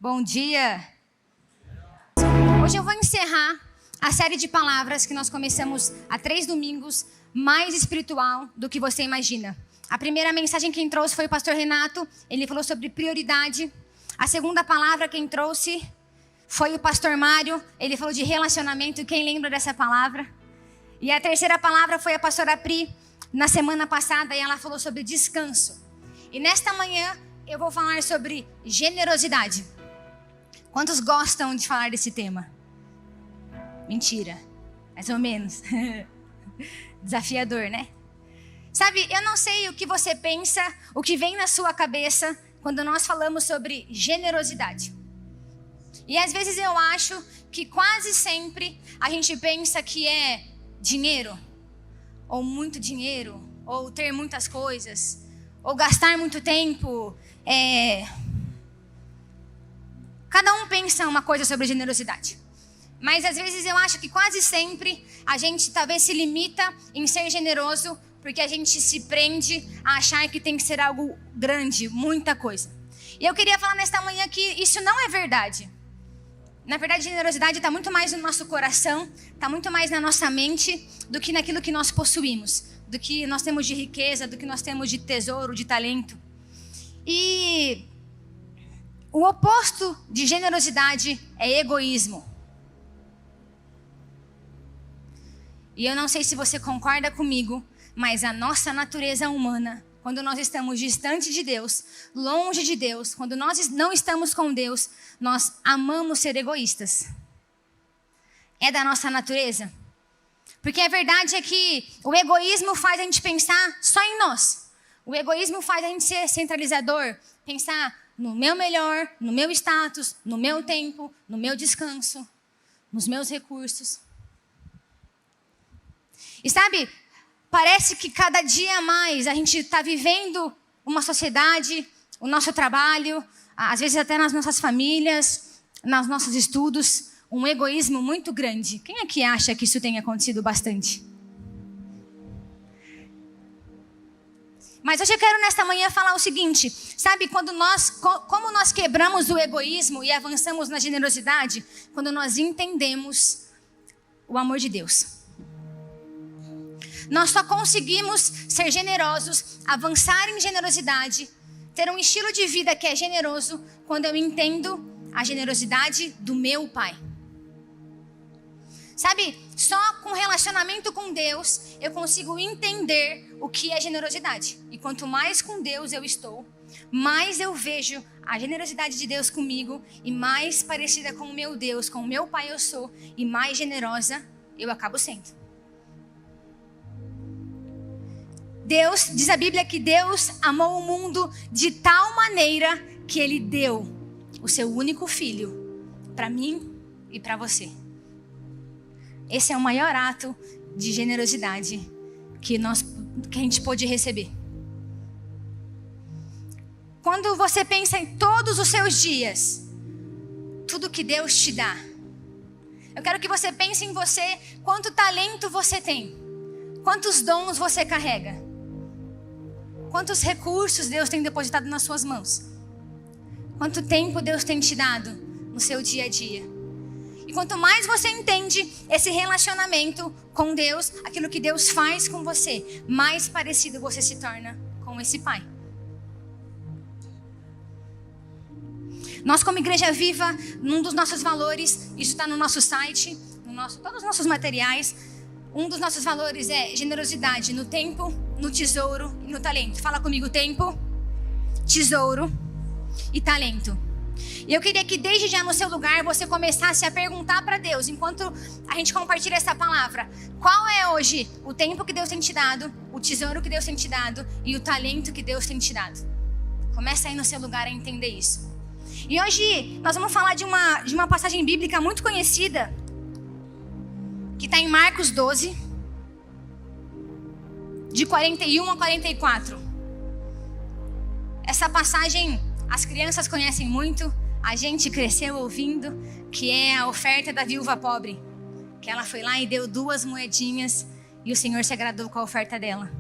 Bom dia! Hoje eu vou encerrar a série de palavras que nós começamos há 3 domingos, mais espiritual do que você imagina. A primeira mensagem quem trouxe foi o pastor Renato, ele falou sobre prioridade. A segunda palavra quem trouxe foi o pastor Mário, ele falou de relacionamento, quem lembra dessa palavra? E a terceira palavra foi a pastora Pri, na semana passada, e ela falou sobre descanso. E nesta manhã eu vou falar sobre generosidade. Quantos gostam de falar desse tema? Mentira, mais ou menos. Desafiador, né? Sabe, eu não sei o que você pensa, o que vem na sua cabeça quando nós falamos sobre generosidade. E às vezes eu acho que quase sempre a gente pensa que é dinheiro, ou muito dinheiro, ou ter muitas coisas, ou gastar muito tempo. Cada um pensa uma coisa sobre generosidade. Mas às vezes eu acho que quase sempre a gente talvez se limita em ser generoso porque a gente se prende a achar que tem que ser algo grande, muita coisa. E eu queria falar nesta manhã que isso não é verdade. Na verdade, generosidade está muito mais no nosso coração, está muito mais na nossa mente do que naquilo que nós possuímos, do que nós temos de riqueza, do que nós temos de tesouro, de talento. E o oposto de generosidade é egoísmo. E eu não sei se você concorda comigo, mas a nossa natureza humana, quando nós estamos distante de Deus, longe de Deus, quando nós não estamos com Deus, nós amamos ser egoístas. É da nossa natureza. Porque a verdade é que o egoísmo faz a gente pensar só em nós. O egoísmo faz a gente ser centralizador, pensar no meu melhor, no meu status, no meu tempo, no meu descanso, nos meus recursos. E sabe, parece que cada dia mais a gente está vivendo uma sociedade, o nosso trabalho, às vezes até nas nossas famílias, nos nossos estudos, um egoísmo muito grande. Quem aqui acha que isso tem acontecido bastante? Mas hoje eu quero nesta manhã falar o seguinte, sabe, como nós quebramos o egoísmo e avançamos na generosidade, quando nós entendemos o amor de Deus. Nós só conseguimos ser generosos, avançar em generosidade, ter um estilo de vida que é generoso, quando eu entendo a generosidade do meu Pai. Sabe, só com relacionamento com Deus, eu consigo entender o que é generosidade. E quanto mais com Deus eu estou, mais eu vejo a generosidade de Deus comigo, e mais parecida com o meu Deus, com o meu Pai eu sou, e mais generosa eu acabo sendo. Deus, diz a Bíblia que Deus amou o mundo de tal maneira que Ele deu o seu único filho para mim e para você. Esse é o maior ato de generosidade que a gente pôde receber. Quando você pensa em todos os seus dias, tudo que Deus te dá, eu quero que você pense em você, quanto talento você tem, quantos dons você carrega. Quantos recursos Deus tem depositado nas suas mãos? Quanto tempo Deus tem te dado no seu dia a dia? E quanto mais você entende esse relacionamento com Deus, aquilo que Deus faz com você, mais parecido você se torna com esse Pai. Nós, como Igreja Viva, num dos nossos valores, isso está no nosso site, todos os nossos materiais, um dos nossos valores é generosidade no tempo, no tesouro e no talento. Fala comigo, tempo, tesouro e talento. E eu queria que desde já no seu lugar você começasse a perguntar para Deus, enquanto a gente compartilha essa palavra, qual é hoje o tempo que Deus tem te dado, o tesouro que Deus tem te dado e o talento que Deus tem te dado. Começa aí no seu lugar a entender isso. E hoje nós vamos falar de uma passagem bíblica muito conhecida, que está em Marcos 12, de 41 a 44. Essa passagem as crianças conhecem muito, a gente cresceu ouvindo, que é a oferta da viúva pobre, que ela foi lá e deu 2 moedinhas e o Senhor se agradou com a oferta dela.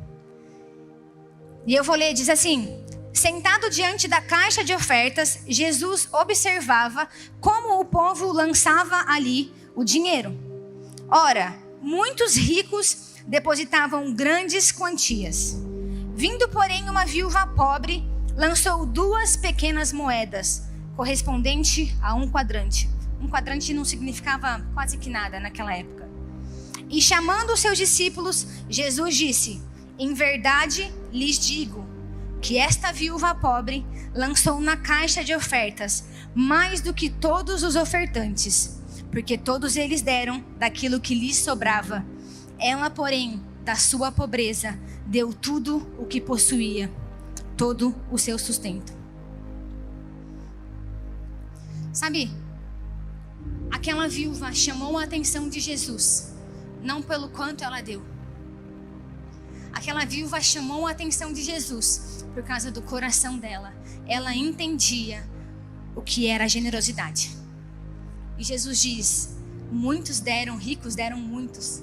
E eu vou ler, diz assim: Sentado diante da caixa de ofertas, Jesus observava como o povo lançava ali o dinheiro. Ora, muitos ricos depositavam grandes quantias. Vindo, porém, uma viúva pobre, lançou 2 pequenas moedas, correspondente a 1 quadrante. 1 quadrante não significava quase que nada naquela época. E chamando os seus discípulos, Jesus disse: em verdade lhes digo, que esta viúva pobre lançou na caixa de ofertas mais do que todos os ofertantes, porque todos eles deram daquilo que lhes sobrava. Ela, porém, da sua pobreza, deu tudo o que possuía, todo o seu sustento. Sabe, aquela viúva chamou a atenção de Jesus, não pelo quanto ela deu. Aquela viúva chamou a atenção de Jesus por causa do coração dela. Ela entendia o que era a generosidade. E Jesus diz: muitos deram, ricos deram muitos,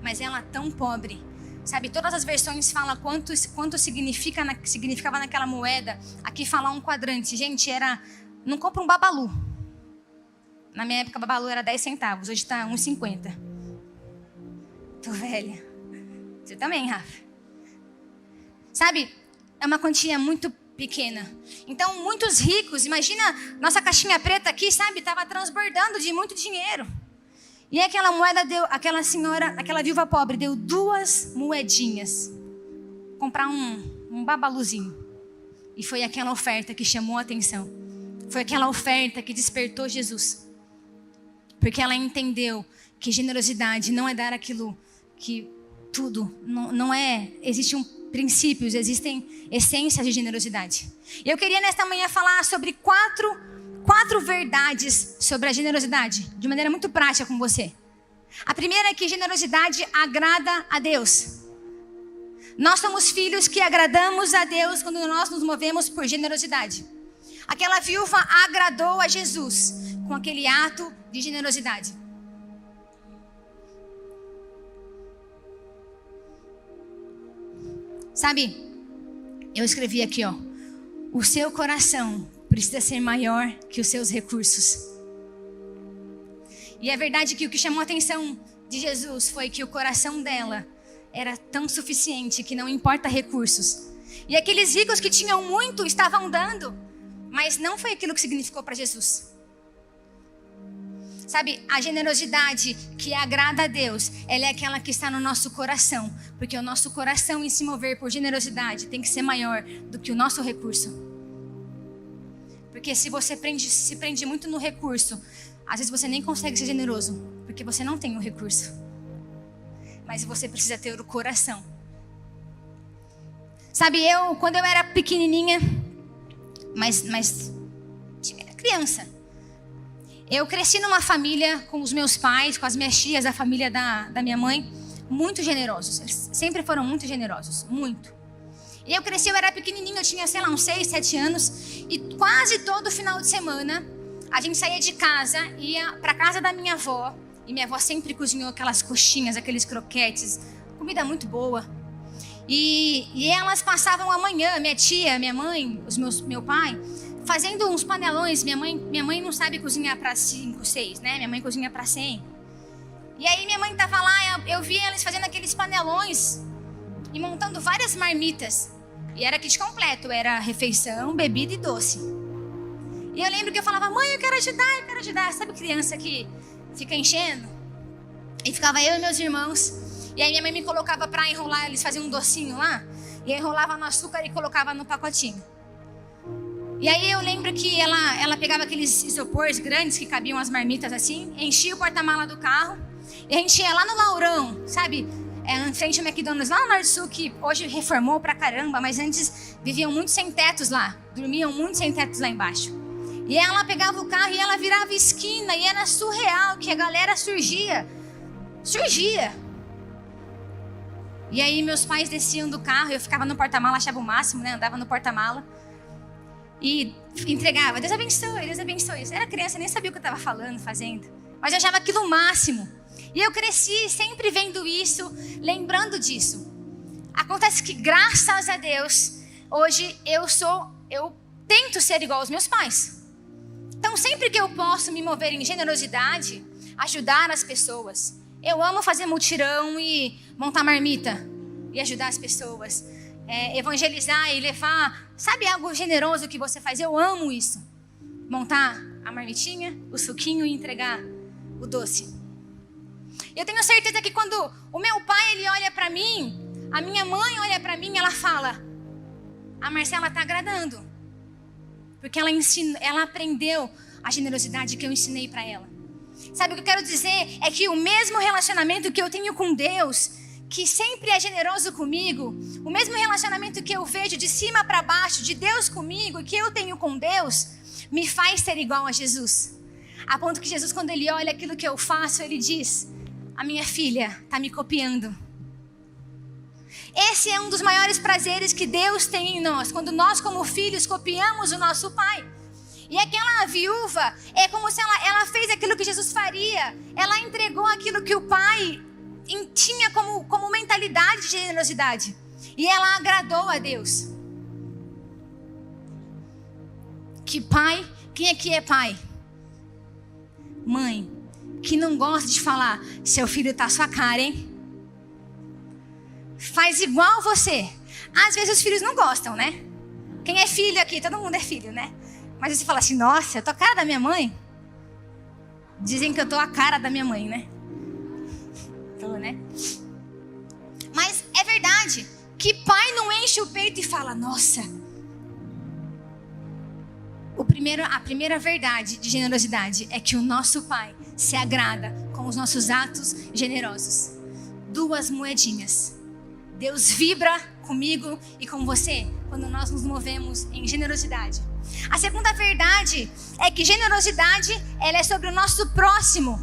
mas ela tão pobre. Sabe, todas as versões falam quanto significava naquela moeda. Aqui fala 1 quadrante. Gente, não compra um babalu. Na minha época, babalu era 10 centavos. Hoje está 1,50. Tô velha. Você também, Rafa. Sabe, é uma quantia muito pequena. Então, muitos ricos, imagina nossa caixinha preta aqui, sabe, estava transbordando de muito dinheiro. E aquela moeda aquela viúva pobre deu 2 moedinhas. Comprar um babaluzinho. E foi aquela oferta que chamou a atenção. Foi aquela oferta que despertou Jesus. Porque ela entendeu que generosidade não é dar aquilo que tudo, não é, existem princípios, existem essências de generosidade. E eu queria nesta manhã falar sobre quatro verdades sobre a generosidade, de maneira muito prática com você. A primeira é que generosidade agrada a Deus. Nós somos filhos que agradamos a Deus quando nós nos movemos por generosidade. Aquela viúva agradou a Jesus com aquele ato de generosidade. Sabe, eu escrevi aqui, ó: o seu coração precisa ser maior que os seus recursos. E é verdade que o que chamou a atenção de Jesus foi que o coração dela era tão suficiente que não importa recursos. E aqueles ricos que tinham muito estavam dando, mas não foi aquilo que significou para Jesus. Sabe, a generosidade que agrada a Deus, ela é aquela que está no nosso coração. Porque o nosso coração, em se mover por generosidade, tem que ser maior do que o nosso recurso. Porque se você se prende muito no recurso, às vezes você nem consegue ser generoso, porque você não tem o recurso. Mas você precisa ter o coração. Sabe, quando eu era pequenininha, mas era criança, eu cresci numa família com os meus pais, com as minhas tias, a família da minha mãe, muito generosos. Eles sempre foram muito generosos, muito. E eu cresci, eu era pequenininha, eu tinha, sei lá, uns 6, 7 anos. E quase todo final de semana, a gente saía de casa, ia pra casa da minha avó. E minha avó sempre cozinhou aquelas coxinhas, aqueles croquetes, comida muito boa. E elas passavam a manhã, minha tia, minha mãe, meu pai, fazendo uns panelões. Minha mãe não sabe cozinhar para 5, 6, né? Minha mãe cozinha para 100. E aí minha mãe estava lá, eu via eles fazendo aqueles panelões e montando várias marmitas. E era kit completo, era refeição, bebida e doce. E eu lembro que eu falava: mãe, eu quero ajudar. Sabe criança que fica enchendo? E ficava eu e meus irmãos. E aí minha mãe me colocava para enrolar, eles faziam um docinho lá. E eu enrolava no açúcar e colocava no pacotinho. E aí eu lembro que ela pegava aqueles isopores grandes que cabiam as marmitas assim, enchia o porta-mala do carro, e a gente ia lá no Laurão, sabe? Em frente ao McDonald's, lá no Norte Sul, que hoje reformou pra caramba, mas antes viviam muitos sem tetos lá, dormiam muitos sem tetos lá embaixo. E ela pegava o carro e ela virava esquina, e era surreal, que a galera surgia. E aí meus pais desciam do carro, eu ficava no porta-mala, achava o máximo, né? Andava no porta-mala. E entregava: Deus abençoe, Deus abençoe. Eu era criança, nem sabia o que eu estava falando, fazendo. Mas eu achava aquilo o máximo. E eu cresci sempre vendo isso, lembrando disso. Acontece que, graças a Deus, hoje eu tento ser igual aos meus pais. Então, sempre que eu posso me mover em generosidade, ajudar as pessoas. Eu amo fazer mutirão e montar marmita e ajudar as pessoas. Evangelizar e levar, sabe, algo generoso que você faz? Eu amo isso. Montar a marmitinha, o suquinho e entregar o doce. Eu tenho certeza que quando o meu pai ele olha para mim, a minha mãe olha para mim, ela fala: a Marcela está agradando. Porque ela aprendeu a generosidade que eu ensinei para ela. Sabe o que eu quero dizer? É que o mesmo relacionamento que eu tenho com Deus, que sempre é generoso comigo, o mesmo relacionamento que eu vejo de cima para baixo, de Deus comigo, e que eu tenho com Deus, me faz ser igual a Jesus. A ponto que Jesus, quando ele olha aquilo que eu faço, ele diz: a minha filha está me copiando. Esse é um dos maiores prazeres que Deus tem em nós, quando nós como filhos copiamos o nosso pai. E aquela viúva, é como se ela fez aquilo que Jesus faria. Ela entregou aquilo que o pai tinha como mentalidade de generosidade. E ela agradou a Deus. Que pai, quem aqui é pai? Mãe, que não gosta de falar: seu filho tá sua cara, hein? Faz igual você. Às vezes os filhos não gostam, né? Quem é filho aqui? Todo mundo é filho, né? Mas você fala assim: nossa, eu tô a cara da minha mãe. Dizem que eu tô a cara da minha mãe, né? Tô, né? Mas é verdade. Que pai não enche o peito e fala: nossa. A primeira verdade de generosidade é que o nosso pai se agrada com os nossos atos generosos. 2 moedinhas. Deus vibra comigo e com você quando nós nos movemos em generosidade. A segunda verdade é que generosidade, ela é sobre o nosso próximo.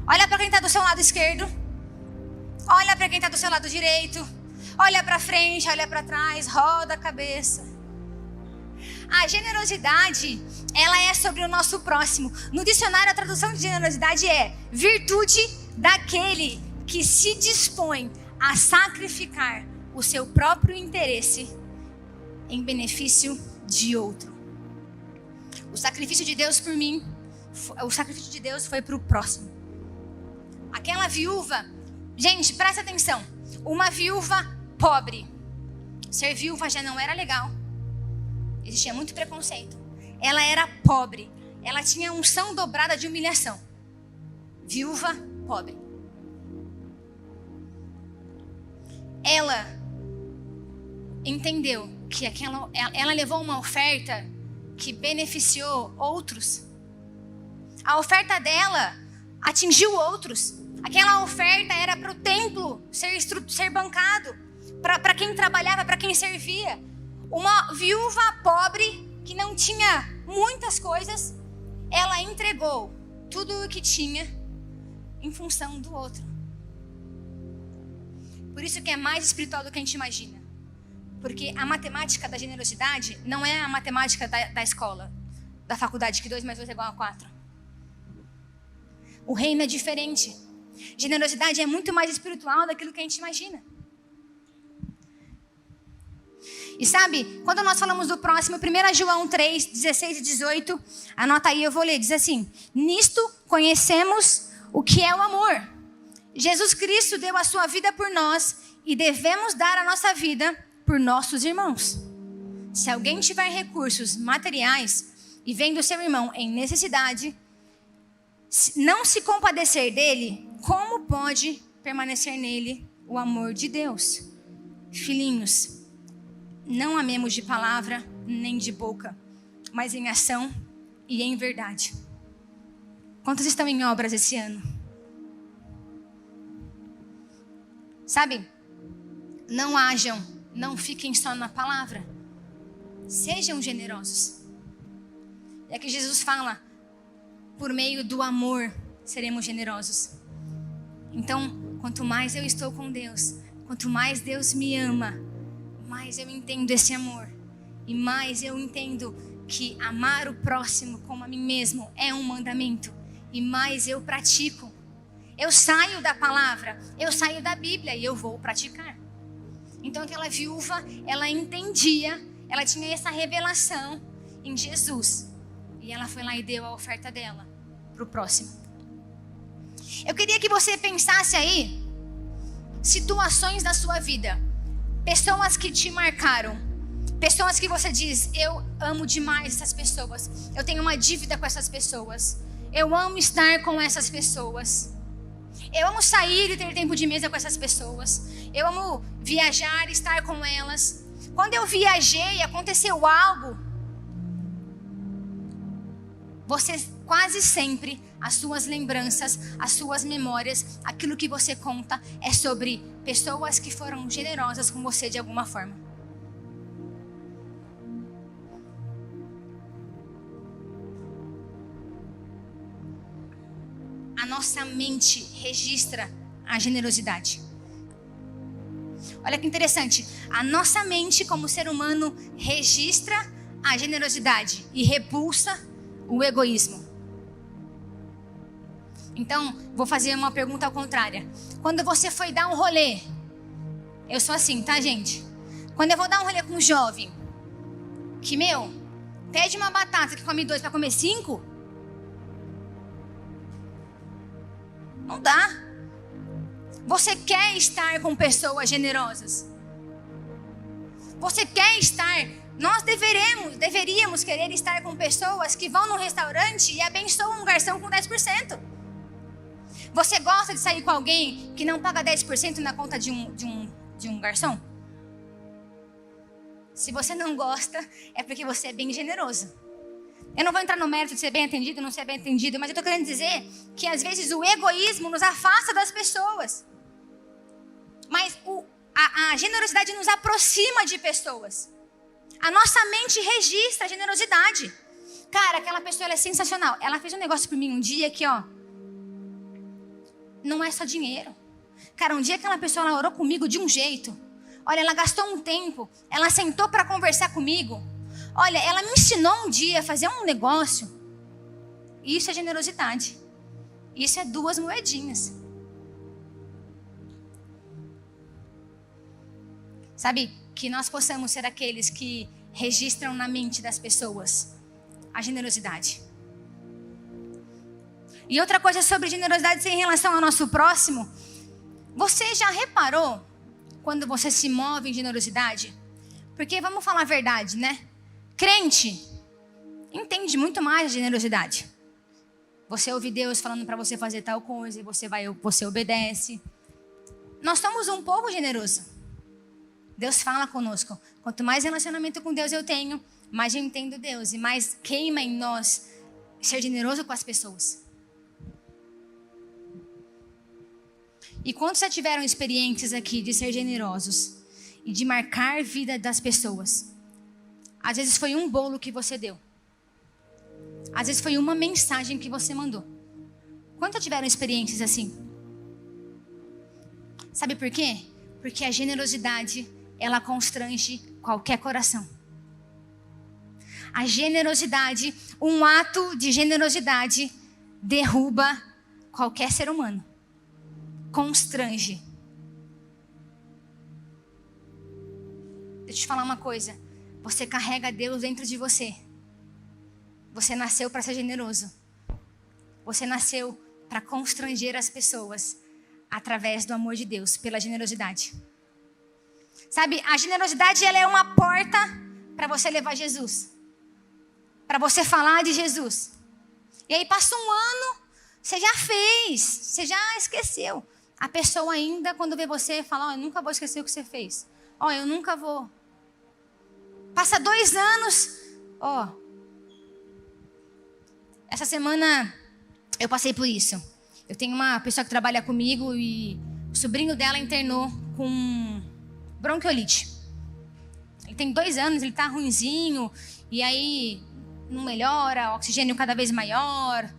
Olha para quem está do seu lado esquerdo. Olha para quem está do seu lado direito. Olha para frente, olha para trás, roda a cabeça. A generosidade, ela é sobre o nosso próximo. No dicionário, a tradução de generosidade é virtude daquele que se dispõe a sacrificar o seu próprio interesse em benefício de outro. O sacrifício de Deus por mim, o sacrifício de Deus foi para o próximo. Aquela viúva, gente, presta atenção. Uma viúva pobre. Ser viúva já não era legal. Existia muito preconceito. Ela era pobre. Ela tinha unção dobrada de humilhação. Viúva pobre. Ela entendeu que ela levou uma oferta que beneficiou outros. A oferta dela atingiu outros. Aquela oferta era para o templo ser bancado, para quem trabalhava, para quem servia. Uma viúva pobre que não tinha muitas coisas, ela entregou tudo o que tinha em função do outro. Por isso que é mais espiritual do que a gente imagina. Porque a matemática da generosidade não é a matemática da escola, da faculdade, que 2 mais 2 é igual a 4. O reino é diferente. Generosidade é muito mais espiritual daquilo que a gente imagina. E sabe, quando nós falamos do próximo, 1 João 3, 16 e 18, anota aí, eu vou ler, diz assim: nisto conhecemos o que é o amor. Jesus Cristo deu a sua vida por nós e devemos dar a nossa vida por nossos irmãos. Se alguém tiver recursos materiais e vendo seu irmão em necessidade, não se compadecer dele, como pode permanecer nele o amor de Deus? Filhinhos, não amemos de palavra nem de boca, mas em ação e em verdade. Quantos estão em obras esse ano? Sabe? Não hajam, não fiquem só na palavra. Sejam generosos. É que Jesus fala, por meio do amor seremos generosos. Então, quanto mais eu estou com Deus, quanto mais Deus me ama, mais eu entendo esse amor. E mais eu entendo que amar o próximo como a mim mesmo é um mandamento. E mais eu pratico. Eu saio da palavra, eu saio da Bíblia e eu vou praticar. Então aquela viúva, ela entendia ela tinha essa revelação em Jesus. E ela foi lá e deu a oferta dela para o próximo. Eu queria que você pensasse aí, situações da sua vida, pessoas que te marcaram, pessoas que você diz, eu amo demais essas pessoas, eu tenho uma dívida com essas pessoas, eu amo estar com essas pessoas, eu amo sair e ter tempo de mesa com essas pessoas, eu amo viajar e estar com elas. Quando eu viajei, aconteceu algo. Você quase sempre, as suas lembranças, as suas memórias, aquilo que você conta é sobre pessoas que foram generosas com você de alguma forma. A nossa mente registra a generosidade. Olha que interessante, a nossa mente como ser humano registra a generosidade e repulsa o egoísmo. Então, vou fazer uma pergunta ao contrário. Quando você foi dar um rolê, eu sou assim, tá, gente? Quando eu vou dar um rolê com um jovem, que, pede uma batata que come 2 para comer 5, não dá. Você quer estar com pessoas generosas. Você quer estar... Nós deveríamos querer estar com pessoas que vão num restaurante e abençoam um garçom com 10%. Você gosta de sair com alguém que não paga 10% na conta de um garçom? Se você não gosta, é porque você é bem generoso. Eu não vou entrar no mérito de ser bem atendido ou não ser bem atendido, mas eu estou querendo dizer que às vezes o egoísmo nos afasta das pessoas. Mas a generosidade nos aproxima de pessoas. A nossa mente registra a generosidade. Cara, aquela pessoa ela é sensacional. Ela fez um negócio por mim um dia que, não é só dinheiro. Cara, um dia aquela pessoa ela orou comigo de um jeito. Olha, ela gastou um tempo. Ela sentou para conversar comigo. Olha, ela me ensinou um dia a fazer um negócio. Isso é generosidade. Isso é 2 moedinhas. Sabe, que nós possamos ser aqueles que registram na mente das pessoas a generosidade. E outra coisa sobre generosidade em relação ao nosso próximo. Você já reparou quando você se move em generosidade? Porque vamos falar a verdade, né? Crente entende muito mais a generosidade. Você ouve Deus falando para você fazer tal coisa e você obedece. Nós somos um povo generoso. Deus fala conosco. Quanto mais relacionamento com Deus eu tenho, mais eu entendo Deus e mais queima em nós ser generoso com as pessoas. E quantos já tiveram experiências aqui de ser generosos e de marcar a vida das pessoas? Às vezes foi um bolo que você deu. Às vezes foi uma mensagem que você mandou. Quantos já tiveram experiências assim? Sabe por quê? Porque a generosidade, ela constrange qualquer coração. A generosidade, um ato de generosidade, derruba qualquer ser humano. Constrange. Deixa eu te falar uma coisa. Você carrega Deus dentro de você. Você nasceu para ser generoso. Você nasceu para constranger as pessoas através do amor de Deus, pela generosidade. Sabe, a generosidade ela é uma porta para você levar Jesus. Para você falar de Jesus. E aí passa um ano, você já fez, você já esqueceu. A pessoa ainda, quando vê você, fala, eu nunca vou esquecer o que você fez. Eu nunca vou. Passa 2 anos, essa semana eu passei por isso. Eu tenho uma pessoa que trabalha comigo e o sobrinho dela internou com bronquiolite. Ele tem 2 anos, ele tá ruinzinho, e aí não melhora, oxigênio cada vez maior.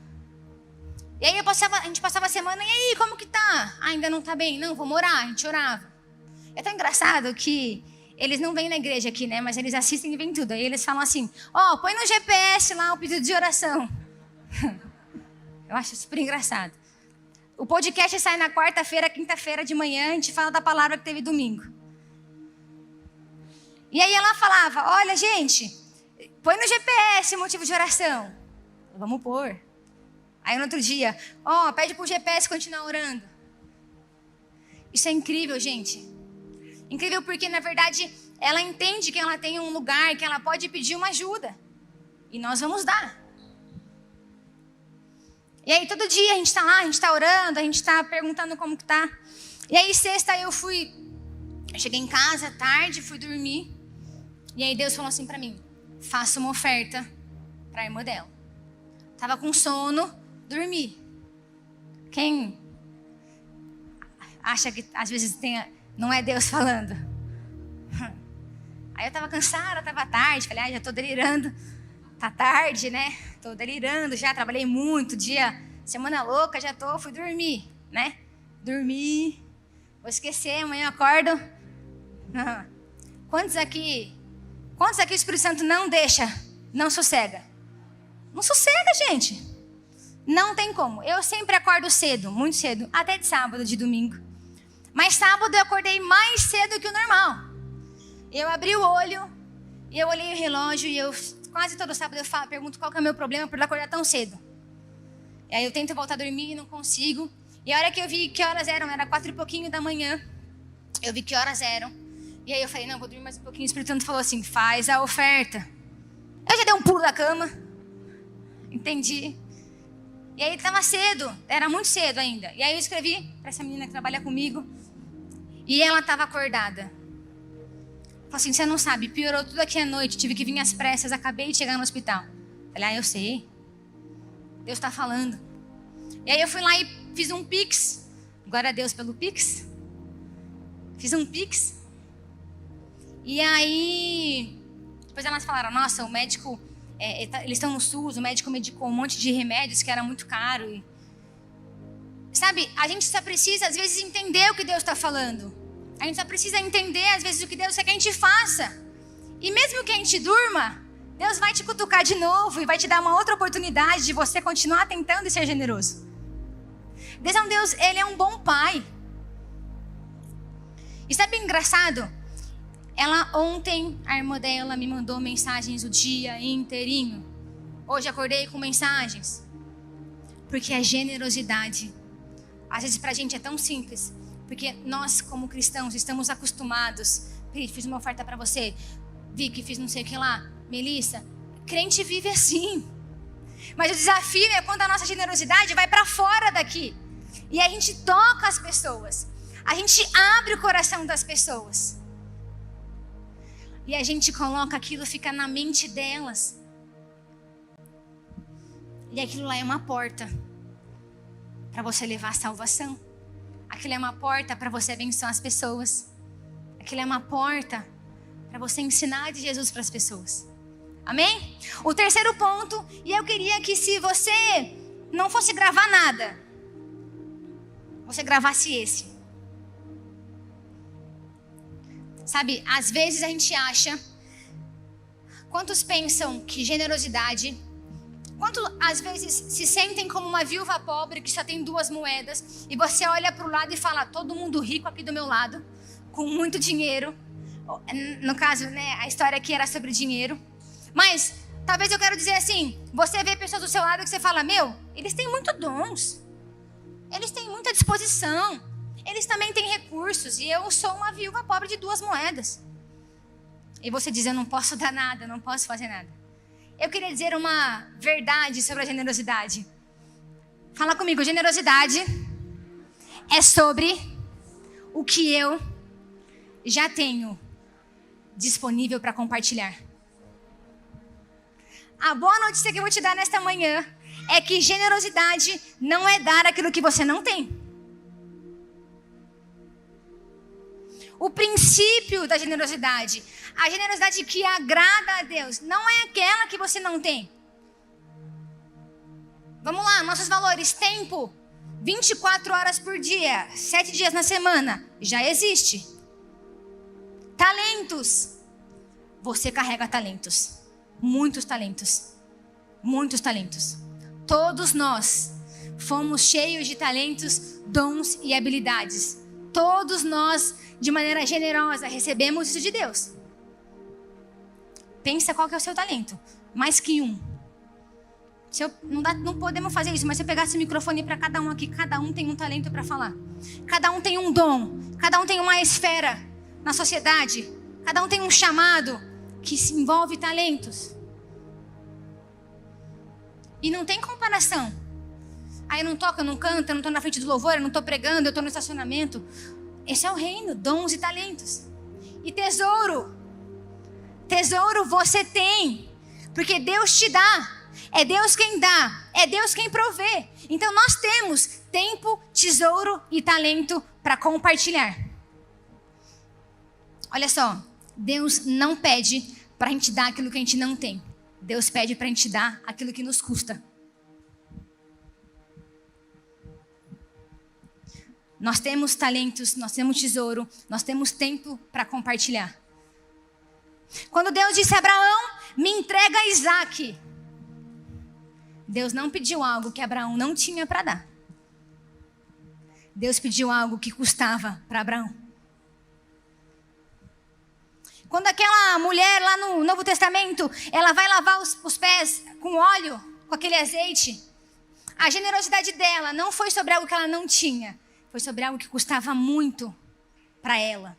E aí a gente passava a semana, e aí, como que tá? Ainda não tá bem? Não, vou morar, a gente orava. É tão engraçado que eles não vêm na igreja aqui, né? Mas eles assistem e vêm tudo. Aí eles falam assim, põe no GPS lá o pedido de oração. Eu acho super engraçado. O podcast sai na quarta-feira, quinta-feira de manhã, a gente fala da palavra que teve domingo. E aí ela falava, olha gente, põe no GPS motivo de oração. Vamos pôr. Aí no outro dia, pede pro GPS continuar orando. Isso é incrível, gente. Incrível porque, na verdade, ela entende que ela tem um lugar, que ela pode pedir uma ajuda. E nós vamos dar. E aí todo dia a gente está lá, a gente está orando, a gente está perguntando como que tá. E aí sexta eu cheguei em casa tarde, fui dormir. E aí Deus falou assim para mim, faça uma oferta para a irmã dela. Tava com sono, dormi. Quem acha que às vezes não é Deus falando? Aí eu tava cansada, tava tarde, falei, já tô delirando. Tá tarde, né? Tô delirando já, trabalhei muito, semana louca, fui dormir, né? Dormi, vou esquecer, amanhã eu acordo. Quantos aqui o Espírito Santo não sossega? Não sossega, gente. Não tem como. Eu sempre acordo cedo, muito cedo, até de sábado, de domingo. Mas sábado eu acordei mais cedo que o normal. Eu abri o olho, e eu olhei o relógio, e quase todo sábado eu pergunto qual que é o meu problema por acordar tão cedo. E aí eu tento voltar a dormir e não consigo. E a hora que eu vi que horas eram, era 4 e pouquinho da manhã. Eu vi que horas eram. E aí eu falei, não, vou dormir mais um pouquinho. O Espírito Santo falou assim, faz a oferta. Eu já dei um pulo da cama. Entendi. E aí estava cedo, era muito cedo ainda. E aí eu escrevi para essa menina que trabalha comigo. E ela estava acordada. Falei assim, você não sabe, piorou tudo aqui à noite, tive que vir às pressas, acabei de chegar no hospital. Falei, eu sei. Deus está falando. E aí eu fui lá e fiz um Pix. Glória a Deus pelo Pix. Fiz um Pix. E aí, depois elas falaram, nossa, o médico, eles estão no SUS, o médico medicou um monte de remédios que era muito caro. E... Sabe, a gente só precisa, às vezes, entender o que Deus está falando. A gente só precisa entender, às vezes, o que Deus quer que a gente faça. E mesmo que a gente durma, Deus vai te cutucar de novo e vai te dar uma outra oportunidade de você continuar tentando e ser generoso. Deus, Ele é um bom pai. E sabe o engraçado? Ontem, a irmã dela me mandou mensagens o dia inteirinho. Hoje acordei com mensagens. Porque a generosidade, às vezes pra gente é tão simples. Porque nós, como cristãos, estamos acostumados. Fiz uma oferta para você. Vicky, fiz não sei o que lá. Melissa, crente vive assim. Mas o desafio é quando a nossa generosidade vai para fora daqui. E a gente toca as pessoas. A gente abre o coração das pessoas. E a gente coloca aquilo, fica na mente delas. E aquilo lá é uma porta para você levar a salvação. Aquilo é uma porta para você abençoar as pessoas. Aquilo é uma porta para você ensinar de Jesus para as pessoas. Amém? O terceiro ponto, e eu queria que se você não fosse gravar nada, você gravasse esse. Sabe, às vezes a gente acha, quantos pensam que generosidade, quantos às vezes se sentem como uma viúva pobre que só tem 2 moedas, e você olha para o lado e fala, todo mundo rico aqui do meu lado, com muito dinheiro. No caso, né, a história aqui era sobre dinheiro. Mas, talvez eu quero dizer assim, você vê pessoas do seu lado que você fala, eles têm muitos dons. Eles têm muita disposição. Eles também têm recursos. E eu sou uma viúva pobre de 2 moedas. E você diz, eu não posso dar nada, eu não posso fazer nada. Eu queria dizer uma verdade sobre a generosidade. Fala comigo, generosidade é sobre o que eu já tenho disponível para compartilhar. A boa notícia que eu vou te dar nesta manhã é que generosidade não é dar aquilo que você não tem. O princípio da generosidade, a generosidade que agrada a Deus, não é aquela que você não tem. Vamos lá, nossos valores, tempo, 24 horas por dia, 7 dias na semana, já existe. Talentos, você carrega talentos. Muitos talentos. Muitos talentos. Todos nós fomos cheios de talentos, dons e habilidades. Todos nós, de maneira generosa, recebemos isso de Deus. Pensa qual que é o seu talento. Mais que um. Não podemos fazer isso, mas se eu pegasse o microfone para cada um aqui, cada um tem um talento para falar. Cada um tem um dom. Cada um tem uma esfera na sociedade. Cada um tem um chamado que se envolve talentos. E não tem comparação. Aí eu não toco, eu não canto, eu não estou na frente do louvor, eu não estou pregando, eu estou no estacionamento. Esse é o reino, dons e talentos. E tesouro. Tesouro você tem, porque Deus te dá. É Deus quem dá, é Deus quem provê. Então nós temos tempo, tesouro e talento para compartilhar. Olha só, Deus não pede para a gente dar aquilo que a gente não tem. Deus pede para a gente dar aquilo que nos custa. Nós temos talentos, nós temos tesouro, nós temos tempo para compartilhar. Quando Deus disse a Abraão, me entrega Isaac. Deus não pediu algo que Abraão não tinha para dar. Deus pediu algo que custava para Abraão. Quando aquela mulher lá no Novo Testamento, ela vai lavar os pés com óleo, com aquele azeite, a generosidade dela não foi sobre algo que ela não tinha, foi sobre algo que custava muito para ela.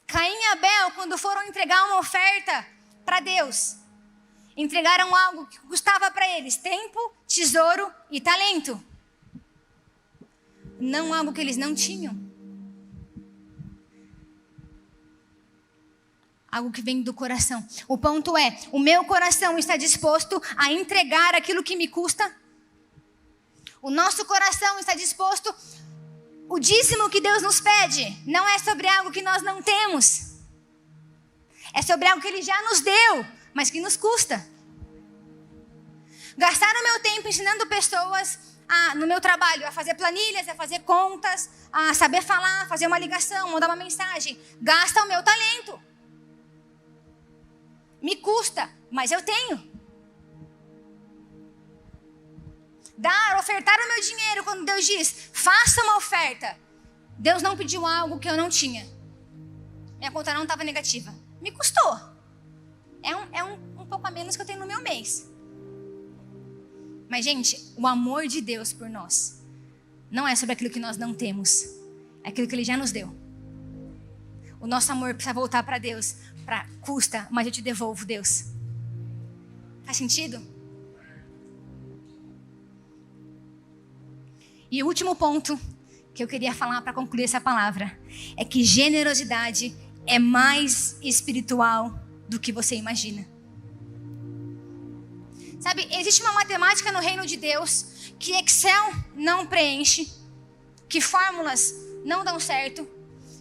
Caim e Abel, quando foram entregar uma oferta para Deus, entregaram algo que custava para eles tempo, tesouro e talento. Não algo que eles não tinham. Algo que vem do coração. O ponto é, o meu coração está disposto a entregar aquilo que me custa? O nosso coração está disposto. O dízimo que Deus nos pede não é sobre algo que nós não temos. É sobre algo que Ele já nos deu, mas que nos custa. Gastar o meu tempo ensinando pessoas no meu trabalho a fazer planilhas, a fazer contas, a saber falar, fazer uma ligação, mandar uma mensagem. Gasta o meu talento. Me custa, mas eu tenho. Dar, ofertar o meu dinheiro, quando Deus diz, faça uma oferta. Deus não pediu algo que eu não tinha. Minha conta não estava negativa. Me custou. É um pouco a menos que eu tenho no meu mês. Mas, gente, o amor de Deus por nós não é sobre aquilo que nós não temos. É aquilo que Ele já nos deu. O nosso amor precisa voltar para Deus. Custa, mas eu te devolvo, Deus. Faz sentido? E o último ponto que eu queria falar para concluir essa palavra é que generosidade é mais espiritual do que você imagina. Sabe, existe uma matemática no reino de Deus que Excel não preenche, que fórmulas não dão certo,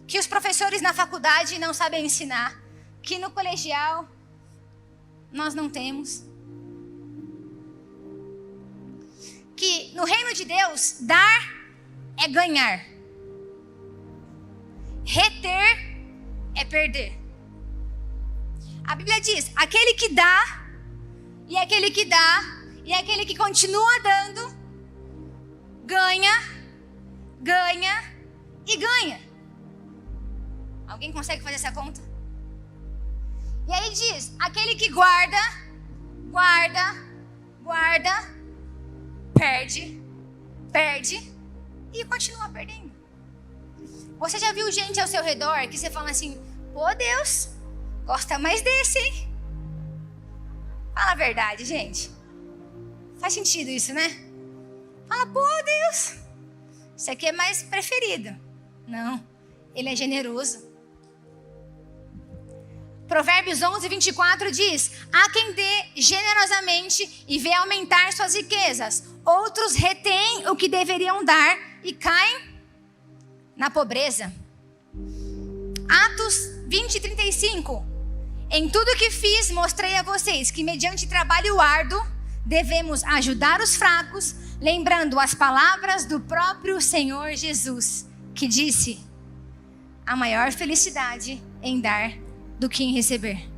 que os professores na faculdade não sabem ensinar, que no colegial nós não temos. Que no reino de Deus, dar é ganhar. Reter é perder. A Bíblia diz, aquele que dá, e aquele que dá, e aquele que continua dando, ganha, ganha e ganha. Alguém consegue fazer essa conta? E aí diz, aquele que guarda, guarda, guarda, perde, perde e continua perdendo. Você já viu gente ao seu redor que você fala assim, pô Deus, gosta mais desse, hein? Fala a verdade, gente. Faz sentido isso, né? Fala, pô Deus, isso aqui é mais preferido. Não, Ele é generoso. Provérbios 11, 24 diz, há quem dê generosamente e vê aumentar suas riquezas. Outros retêm o que deveriam dar e caem na pobreza. Atos 20, 35. Em tudo que fiz, mostrei a vocês que mediante trabalho árduo, devemos ajudar os fracos, lembrando as palavras do próprio Senhor Jesus, que disse, a maior felicidade em dar do que em receber.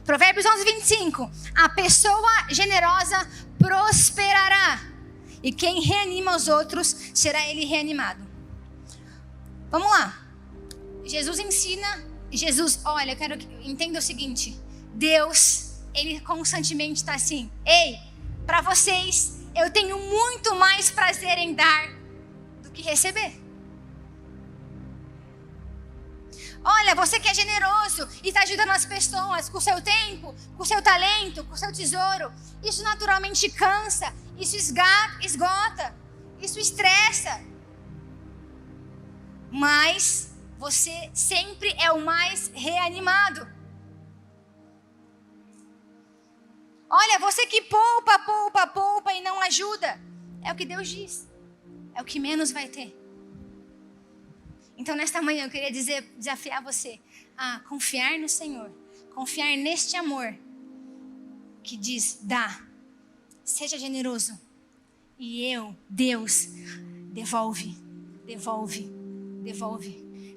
Provérbios 11, 25. A pessoa generosa prosperará, e quem reanima os outros, será ele reanimado. Vamos lá. Jesus ensina Jesus, olha, eu quero que entenda o seguinte. Deus, Ele constantemente está assim. Ei, para vocês, eu tenho muito mais prazer em dar do que receber. Olha, você que é generoso e está ajudando as pessoas com o seu tempo, com o seu talento, com o seu tesouro. Isso naturalmente cansa, isso esgota, isso estressa. Mas você sempre é o mais reanimado. Olha, você que poupa e não ajuda. É o que Deus diz. É o que menos vai ter. Então, nesta manhã, eu queria desafiar você a confiar no Senhor. Confiar neste amor que diz, dá. Seja generoso. E Deus, devolve.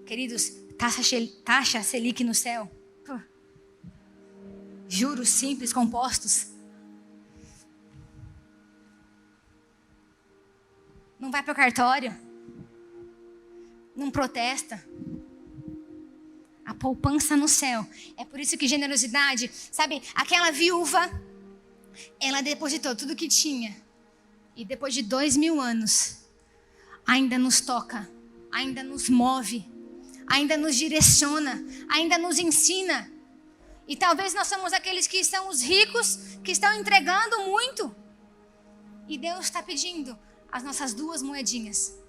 Queridos, taxa Selic no céu. Juros simples compostos. Não vai para o cartório. Não protesta. A poupança no céu. É por isso que generosidade, sabe, aquela viúva, ela depositou tudo que tinha. E depois de 2000 anos, ainda nos toca, ainda nos move, ainda nos direciona, ainda nos ensina. E talvez nós somos aqueles que são os ricos, que estão entregando muito. E Deus está pedindo as nossas 2 moedinhas.